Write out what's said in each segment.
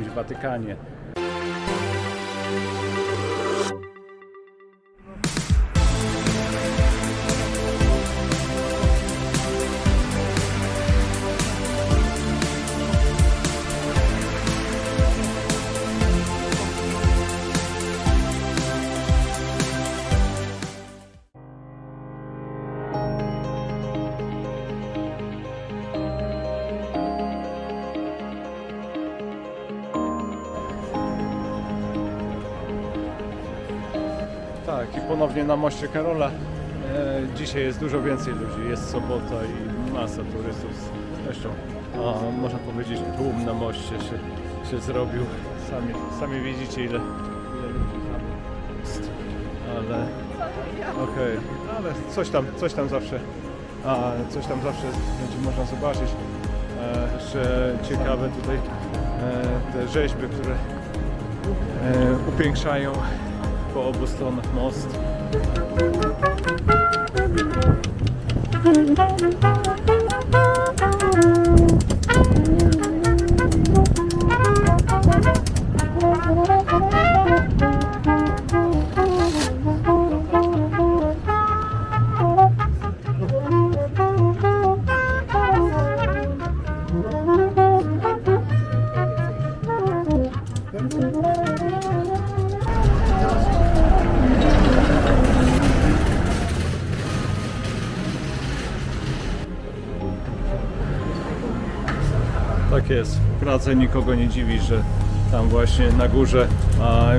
jakimś Watykanie. Tak, i ponownie na moście Karola. Dzisiaj jest dużo więcej ludzi, jest sobota i masa turystów. Zresztą, można powiedzieć, tłum na moście się zrobił. Sami widzicie, ile ludzi tam jest. Ale okej, ale coś tam zawsze będzie można zobaczyć. Jeszcze ciekawe tutaj te rzeźby, które upiększają po obu stronach most. Tak jest, w Pradze nikogo nie dziwi, że tam właśnie na górze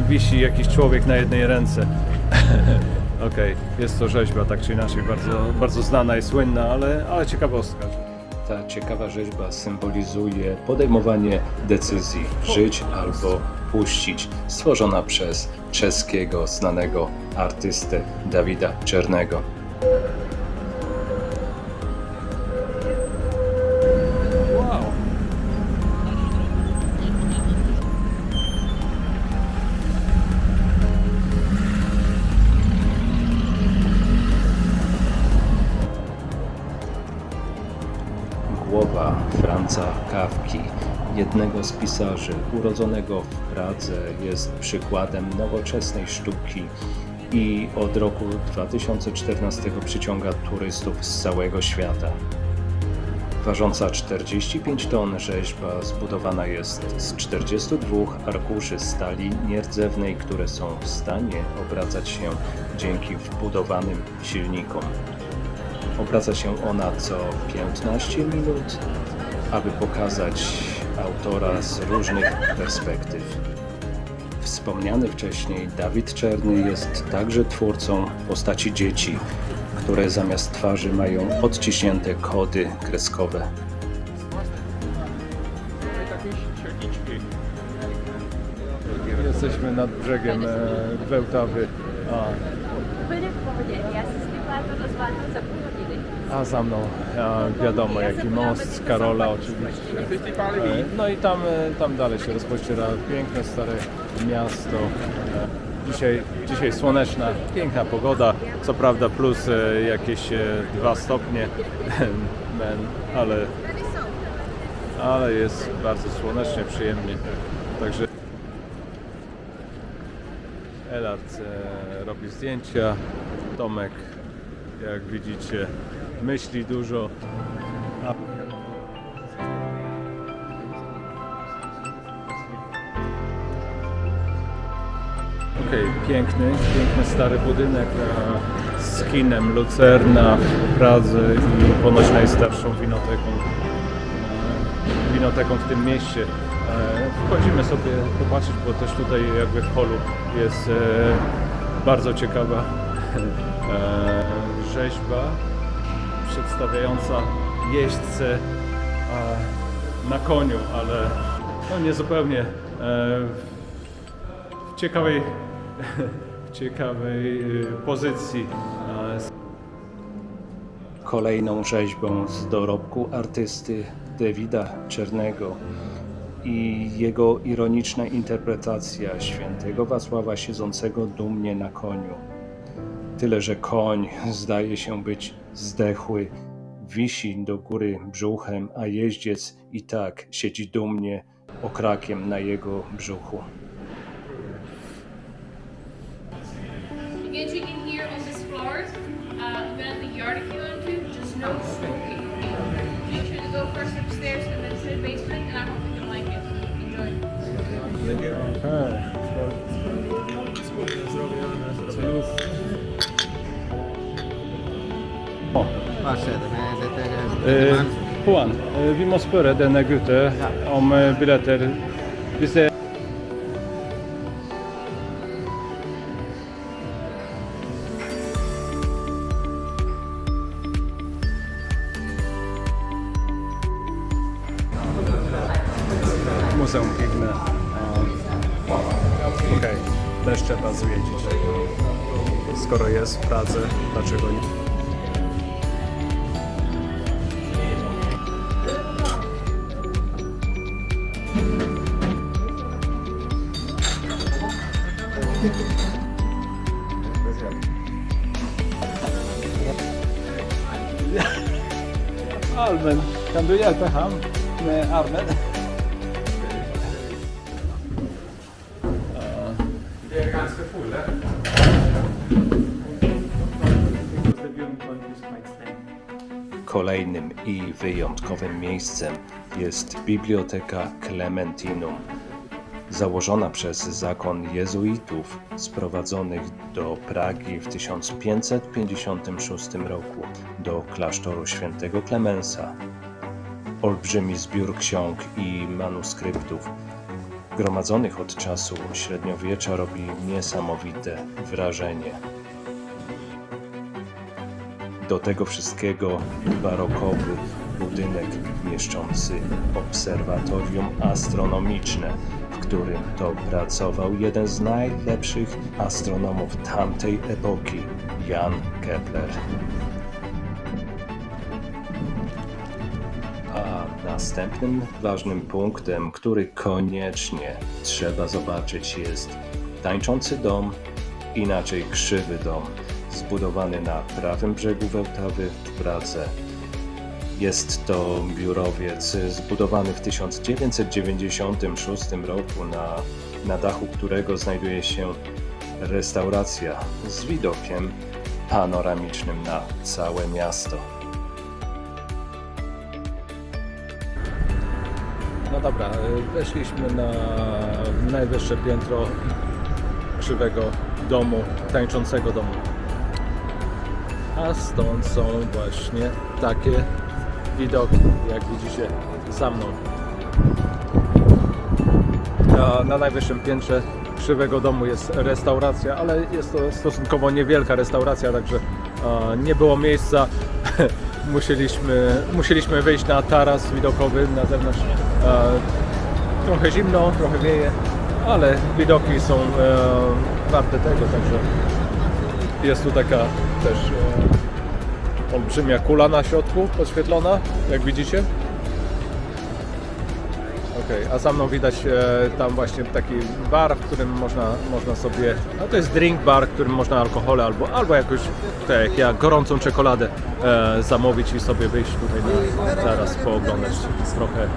wisi jakiś człowiek na jednej ręce. Okej, jest to rzeźba, tak czy inaczej, bardzo znana i słynna, ale ciekawostka. Ta ciekawa rzeźba symbolizuje podejmowanie decyzji żyć albo puścić, stworzona przez czeskiego znanego artystę Dawida Czernego. Wow! Głowa Franza Kafki, jednego z pisarzy urodzonego w Pradze, jest przykładem nowoczesnej sztuki i od roku 2014 przyciąga turystów z całego świata. Ważąca 45 ton rzeźba zbudowana jest z 42 arkuszy stali nierdzewnej, które są w stanie obracać się dzięki wbudowanym silnikom. Obraca się ona co 15 minut, aby pokazać autora z różnych perspektyw. Wspomniany wcześniej Dawid Czerny jest także twórcą postaci dzieci, które zamiast twarzy mają odciśnięte kody kreskowe. Jesteśmy nad brzegiem Wełtawy, a za mną wiadomo jaki most z Karola oczywiście. No i tam dalej się rozpościera piękne stare miasto. Dzisiaj słoneczna, piękna pogoda, co prawda plus jakieś 2 stopnie, ale jest bardzo słonecznie, przyjemnie. Także Elard robi zdjęcia, Tomek, jak widzicie, myśli dużo. Okej, piękny stary budynek z kinem Lucerna w Pradze i ponoć najstarszą winoteką w tym mieście. Wchodzimy sobie popatrzeć, bo też tutaj jakby w holu jest bardzo ciekawa rzeźba przedstawiająca jeźdźcę na koniu, ale no niezupełnie w ciekawej pozycji. Kolejną rzeźbą z dorobku artysty Dawida Czernego i jego ironiczna interpretacja świętego Wacława siedzącego dumnie na koniu. Tyle, że koń zdaje się być zdechły, wisi do góry brzuchem, a jeździec i tak siedzi dumnie okrakiem na jego brzuchu. Again, chicken here on this floor. I'm gonna the yard if you want to. Just no smoking. Make sure to go first upstairs and then to the basement, and I hope you can like it. O, Vad sätter med? Juan, vi må spørre denne gutten om billetter. Hvis det Muzeum Piękne. Okej, też trzeba zwiedzić. Skoro jest w Pradze, dlaczego nie? Armen, kan du hjälpa han med armen? Det är ganska fulla. Kolejnym i wyjątkowym miejscem jest Biblioteka Clementinum, założona przez zakon jezuitów sprowadzonych do Pragi w 1556 roku do klasztoru świętego Klemensa. Olbrzymi zbiór ksiąg i manuskryptów gromadzonych od czasu średniowiecza robi niesamowite wrażenie. Do tego wszystkiego barokowy budynek mieszczący obserwatorium astronomiczne, w którym to pracował jeden z najlepszych astronomów tamtej epoki, Jan Kepler. A następnym ważnym punktem, który koniecznie trzeba zobaczyć, jest tańczący dom, inaczej krzywy dom, zbudowany na prawym brzegu Wełtawy w Pradze. Jest to biurowiec zbudowany w 1996 roku, na dachu którego znajduje się restauracja z widokiem panoramicznym na całe miasto. No dobra, weszliśmy na najwyższe piętro krzywego domu, tańczącego domu. A stąd są właśnie takie widoki, jak widzicie za mną. Na najwyższym piętrze krzywego domu jest restauracja, ale jest to stosunkowo niewielka restauracja, także nie było miejsca. Musieliśmy wyjść na taras widokowy na zewnątrz. Trochę zimno, trochę wieje, ale widoki są warte tego, także jest tu taka też olbrzymia kula na środku podświetlona, jak widzicie. Okej, a za mną widać tam właśnie taki bar, w którym można sobie, no to jest drink bar, w którym można alkohole albo jakoś, tak jak ja, gorącą czekoladę zamówić i sobie wyjść tutaj na zaraz pooglądać trochę.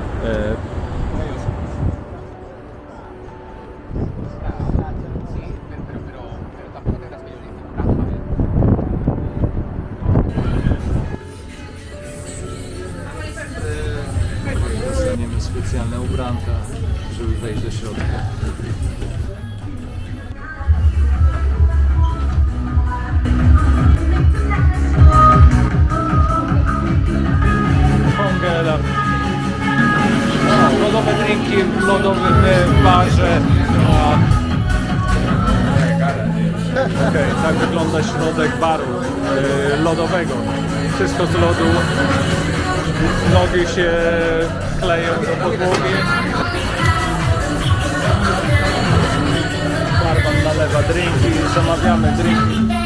Dostaniemy specjalne ubranka, żeby wejść do środka. Kongela. Lodowe drinki w lodowym barze. Okej, tak wygląda środek baru lodowego. Wszystko z lodu. Nogi się kleją do podłogi. Barman nalewa drinki, zamawiamy drinki.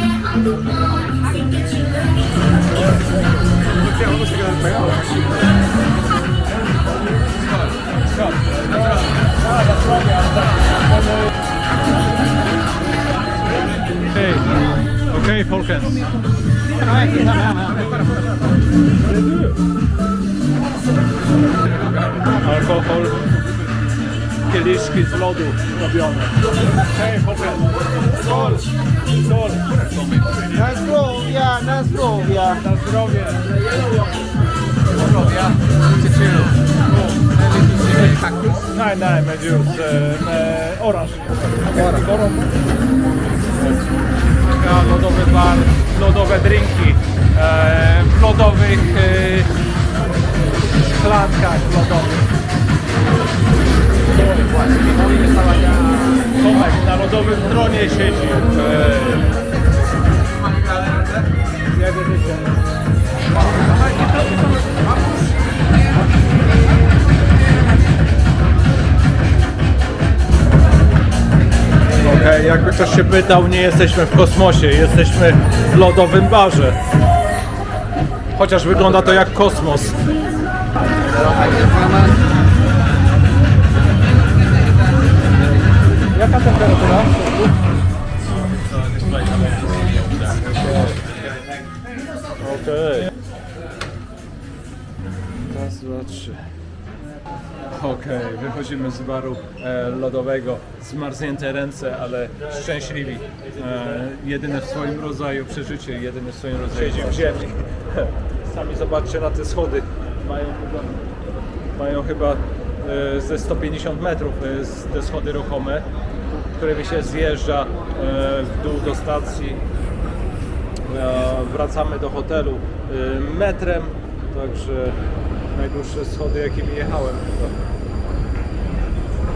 Hej, okej, folkens. Alkohol kieliszki z lodu robione. Hej, chłopie. Sol. Sol. Na zdrowia, na zdrowia. Na zdrowie. Zdrowia. Ciecielu. Kaktus. Nej, nej, med juice. Orange. Orange. Ja, lodowy bar, lodowe drinki. W lodowych szklankach lodowych. Tomek na lodowym tronie siedzi. Okej, jakby ktoś się pytał, nie jesteśmy w kosmosie, jesteśmy w lodowym barze. Chociaż wygląda to jak kosmos. Jaka temperatura? Okej. Raz, dwa, trzy. Okej, wychodzimy z baru lodowego, zmarznięte ręce, ale szczęśliwi. Jedyne w swoim rodzaju przeżycie, jedyne w swoim rodzaju. Siedzi w ziemi. Sami zobaczcie na te schody. Mają chyba ze 150 metrów te schody ruchome, którymi się zjeżdża w dół do stacji. Wracamy do hotelu metrem, także najdłuższe schody, jakimi jechałem.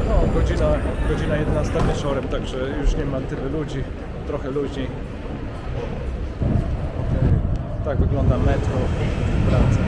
No, godzina 11 wieczorem, także już nie ma tyle ludzi, trochę ludzi. Tak wygląda metro w pracy.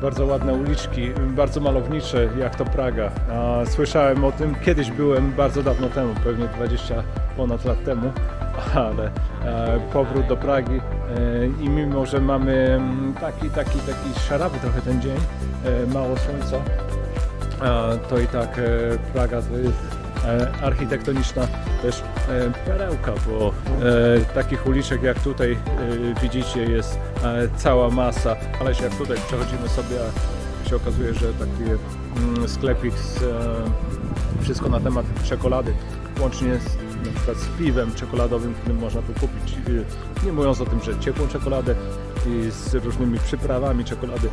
Bardzo ładne uliczki, bardzo malownicze, jak to Praga. Słyszałem o tym, kiedyś byłem, bardzo dawno temu, pewnie 20 ponad lat temu, ale powrót do Pragi i mimo, że mamy taki szarawy trochę ten dzień, mało słońca, to i tak Praga to jest architektoniczna też perełka, bo takich uliczek jak tutaj widzicie jest cała masa, ale jak tutaj przechodzimy sobie, a się okazuje, że taki sklepik z wszystko na temat czekolady, łącznie na przykład z piwem czekoladowym, którym można tu kupić, nie mówiąc o tym, że ciepłą czekoladę i z różnymi przyprawami czekolady,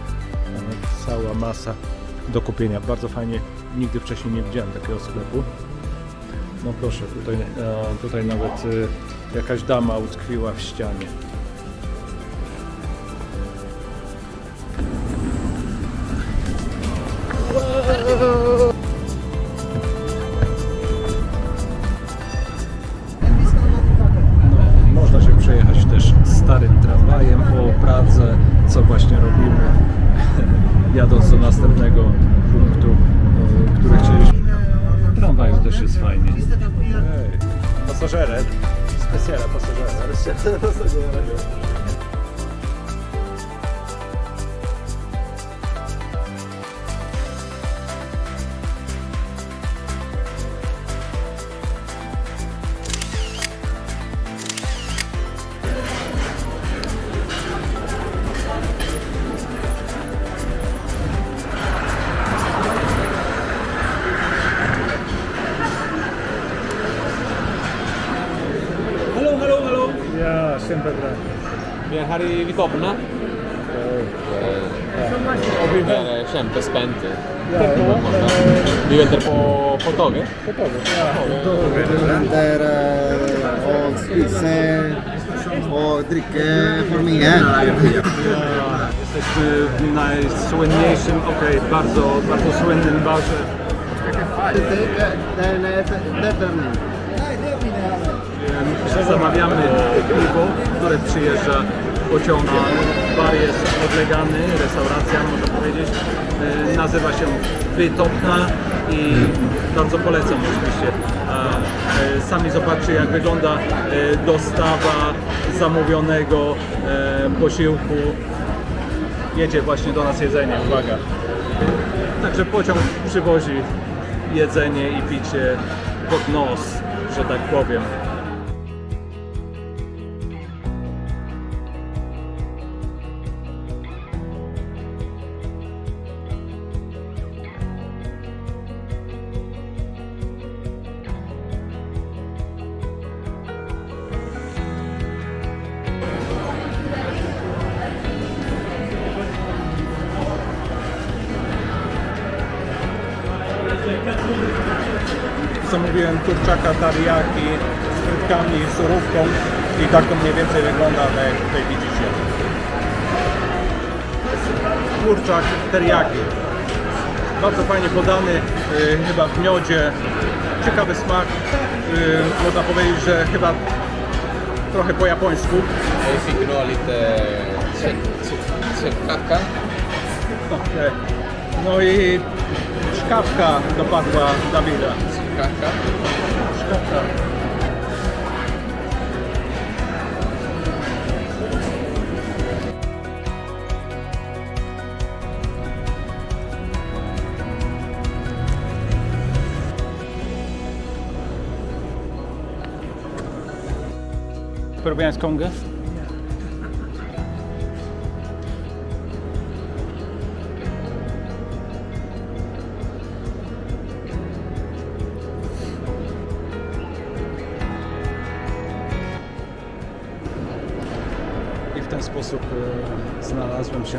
cała masa do kupienia, bardzo fajnie, nigdy wcześniej nie widziałem takiego sklepu. No proszę, tutaj nawet jakaś dama utkwiła w ścianie. No, można się przejechać też starym tramwajem po Pradze, co właśnie robimy, jadąc do następnego punktu, który chcieliśmy. W tramwaju też jest fajnie. Hej, pasażerem, specjalna pasażerem. Ja, sempre bra. Vi är här i Vitorna. Det är kämpespänt. Vi väntar på tåget. Väntar och spiser och dricker för mig här. Jesteśmy w najsłynniejszym, bardzo słynnym barze. Zamawiamy piwo, które przyjeżdża pociągiem. Bar jest odlegany, restauracja można powiedzieć. Nazywa się Wytopna i bardzo polecam oczywiście. Sami zobaczcie, jak wygląda dostawa zamówionego posiłku. jedzie właśnie do nas jedzenie, uwaga. Także pociąg przywozi jedzenie i picie pod nos, że tak powiem. Zamówiłem kurczaka teriyaki z frytkami i surówką i tak to mniej więcej wygląda, tak jak tutaj widzicie. Kurczak teriyaki. Bardzo fajnie podany, chyba w miodzie. Ciekawy smak. Można powiedzieć, że chyba trochę po japońsku. Fick då lite köttkaka. Okej. No i szkawka dopadła Dawida. Kaka. Szkawka. Peruviańską kongę? I w ten sposób znalazłem się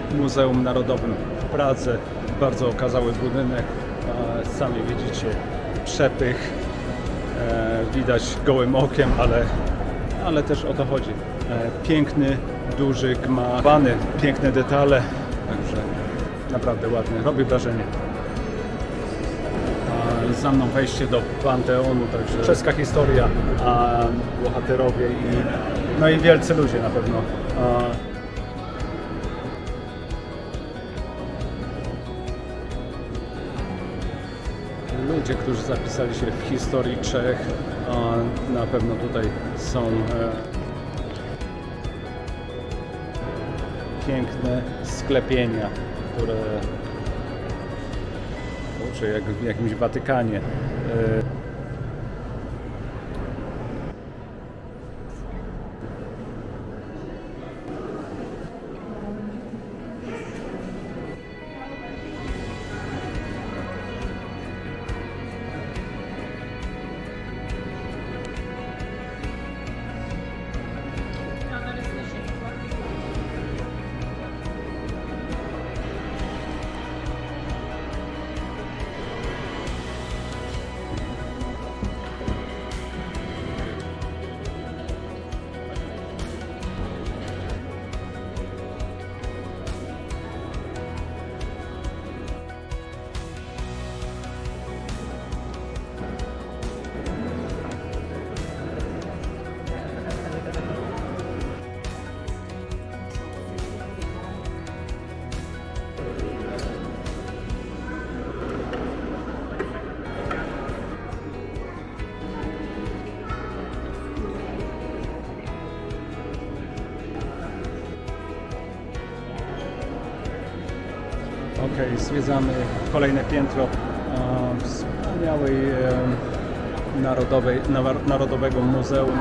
w Muzeum Narodowym w Pradze. Bardzo okazały budynek. Sami widzicie przepych. Widać gołym okiem, ale też o to chodzi. Piękny, duży gmach, piękne detale. Także naprawdę ładny. Robi wrażenie. Za mną wejście do Panteonu, także czeska historia, bohaterowie no i wielcy ludzie na pewno. Ludzie, którzy zapisali się w historii Czech, na pewno tutaj są piękne sklepienia, które jak w jakimś Watykanie. Okej, zwiedzamy kolejne piętro wspaniałej Narodowego Muzeum.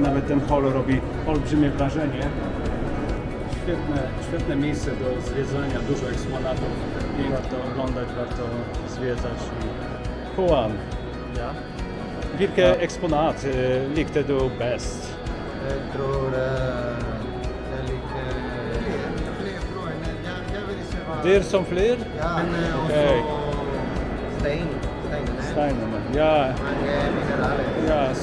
Nawet ten hol robi olbrzymie wrażenie. Świetne miejsce do zwiedzania, dużo eksponatów i warto oglądać, warto zwiedzać. Juan, ja? Vilka exponat likte du bäst? Jag tror det är lite fler frågor. Jag vill se vad... Det som fler? Ja, och Okej. så Steinen. Steinen, ja. Många mineraler. Ja,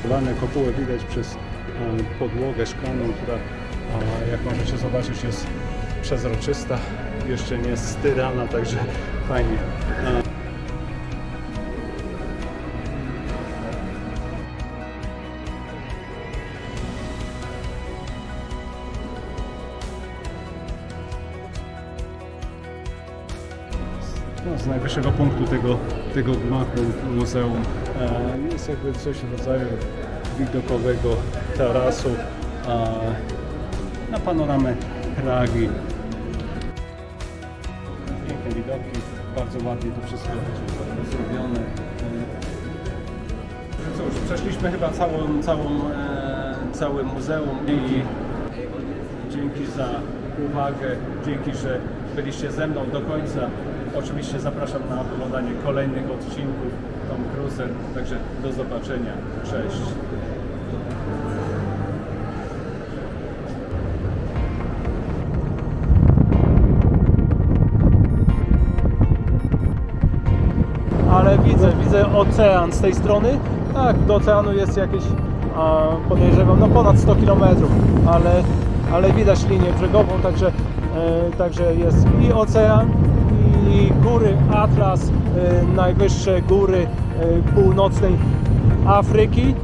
Lane kopuły widać przez podłogę szklaną, która jak możecie zobaczyć jest przezroczysta, jeszcze nie styrana, także fajnie. z najwyższego punktu tego gmachu muzeum jest jakby coś w rodzaju widokowego tarasu na panoramę Pragi. Piękne widoki, bardzo ładnie to wszystko zrobione. Cóż, przeszliśmy chyba całe muzeum i dzięki za uwagę, dzięki, że byliście ze mną do końca. Oczywiście zapraszam na oglądanie kolejnych odcinków Tom Cruiser, także do zobaczenia, cześć. Ale widzę ocean z tej strony. Tak, do oceanu jest jakieś, podejrzewam, no ponad 100 km, ale widać linię brzegową, także jest i ocean, i góry Atlas, najwyższe góry północnej Afryki.